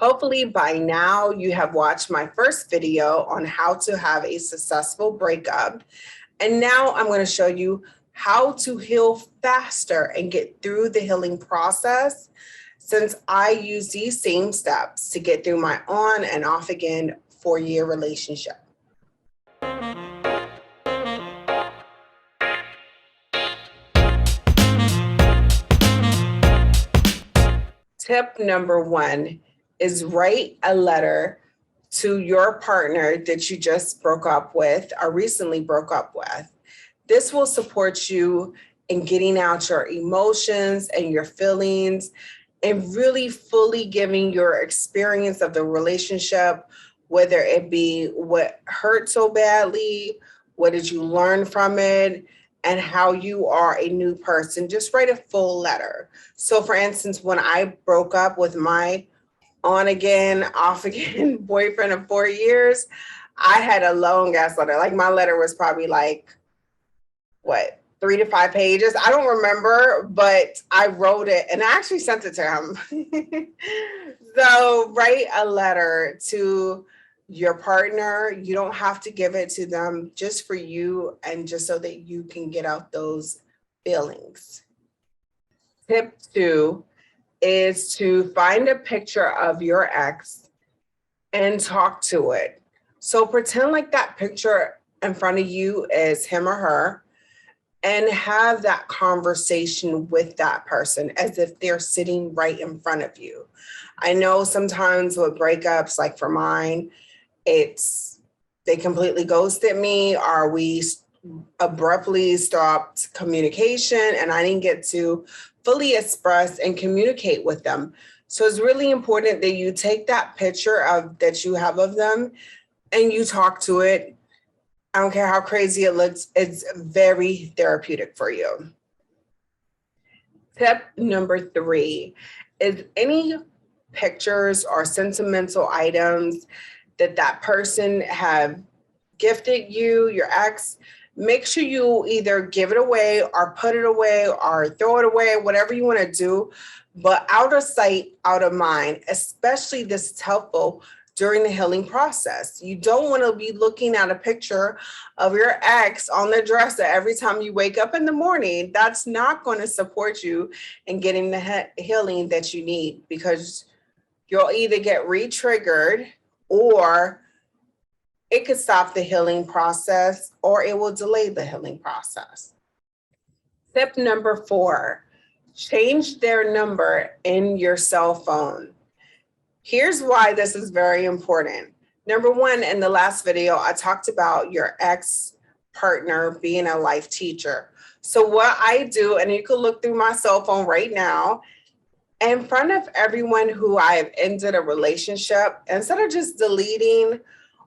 Hopefully by now you have watched my first video on how to have a successful breakup. And now I'm going to show you how to heal faster and get through the healing process, since I use these same steps to get through my on and off again 4-year relationship. Tip number 1 is write a letter to your partner that you just broke up with or recently broke up with. This will support you in getting out your emotions and your feelings and really fully giving your experience of the relationship, whether it be what hurt so badly, what did you learn from it, and how you are a new person. Just write a full letter. So for instance, when I broke up with my on again, off again boyfriend of 4 years, I had a long ass letter. Like my letter was probably like, what, 3 to 5 pages? I don't remember, but I wrote it and I actually sent it to him. So write a letter to your partner. You don't have to give it to them, just for you and just so that you can get out those feelings. Tip 2 is to find a picture of your ex and talk to it. So pretend like that picture in front of you is him or her, and have that conversation with that person as if they're sitting right in front of you. I know sometimes with breakups, like for mine, it's they completely ghosted me, or we abruptly stopped communication and I didn't get to fully express and communicate with them. So it's really important that you take that picture that you have of them and you talk to it. I don't care how crazy it looks, it's very therapeutic for you. Tip number 3 is any pictures or sentimental items that person have gifted you, your ex, make sure you either give it away or put it away or throw it away, whatever you want to do, but out of sight, out of mind. Especially this is helpful during the healing process. You don't want to be looking at a picture of your ex on the dresser every time you wake up in the morning. That's not going to support you in getting the healing that you need, because you'll either get re-triggered, or it could stop the healing process, or it will delay the healing process. Tip number 4, change their number in your cell phone. Here's why this is very important. Number 1, in the last video, I talked about your ex-partner being a life teacher. So what I do, and you can look through my cell phone right now, in front of everyone who I've ended a relationship, instead of just deleting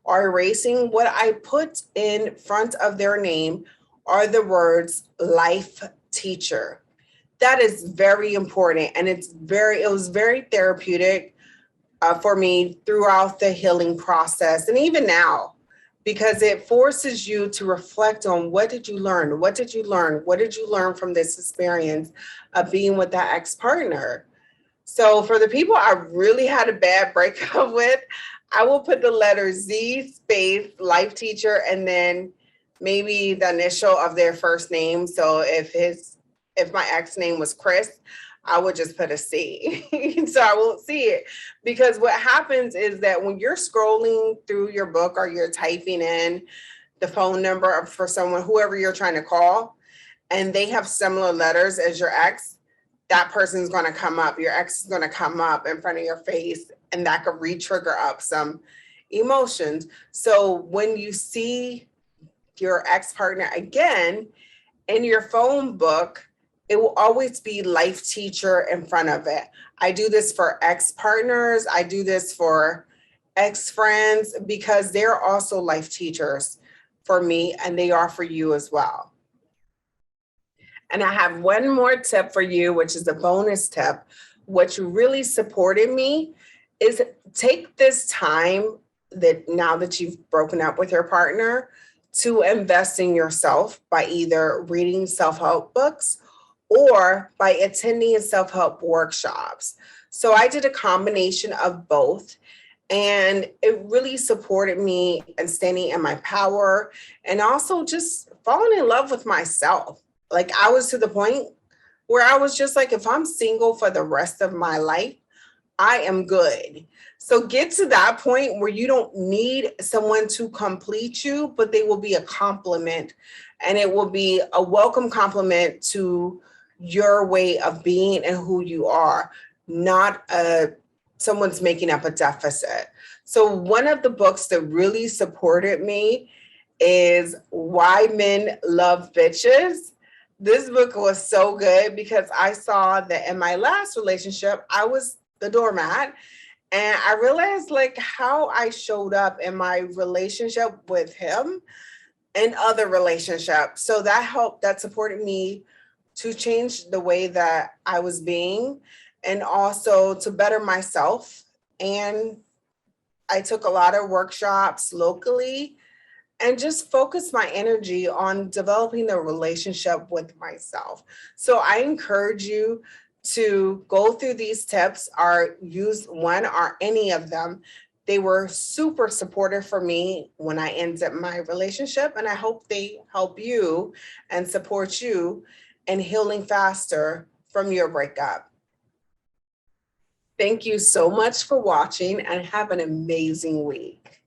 or erasing, what I put in front of their name are the words life teacher. That is very important, and it was very therapeutic for me throughout the healing process, and even now, because it forces you to reflect on what did you learn? What did you learn? What did you learn from this experience of being with that ex-partner? So for the people I really had a bad breakup with, I will put the letter Z space life teacher and then maybe the initial of their first name. So if my ex name was Chris, I would just put a C. So I won't see it, because what happens is that when you're scrolling through your book or you're typing in the phone number for someone, whoever you're trying to call, and they have similar letters as your ex, that person's going to come up. Your ex is going to come up in front of your face, and that could re-trigger up some emotions. So when you see your ex-partner again in your phone book, it will always be life teacher in front of it. I do this for ex-partners. I do this for ex-friends, because they're also life teachers for me, and they are for you as well. And I have one more tip for you, which is a bonus tip. What really supported me is take this time that now that you've broken up with your partner to invest in yourself by either reading self-help books or by attending self-help workshops. So I did a combination of both. And it really supported me in standing in my power and also just falling in love with myself. Like I was to the point where I was just like, if I'm single for the rest of my life, I am good. So get to that point where you don't need someone to complete you, but they will be a compliment and it will be a welcome compliment to your way of being and who you are, not someone's making up a deficit. So one of the books that really supported me is Why Men Love Bitches. This book was so good because I saw that in my last relationship, I was the doormat. And I realized like how I showed up in my relationship with him and other relationships. So that helped, that supported me to change the way that I was being and also to better myself. And I took a lot of workshops locally and just focus my energy on developing a relationship with myself. So I encourage you to go through these tips or use one or any of them. They were super supportive for me when I ended my relationship, and I hope they help you and support you in healing faster from your breakup. Thank you so much for watching and have an amazing week.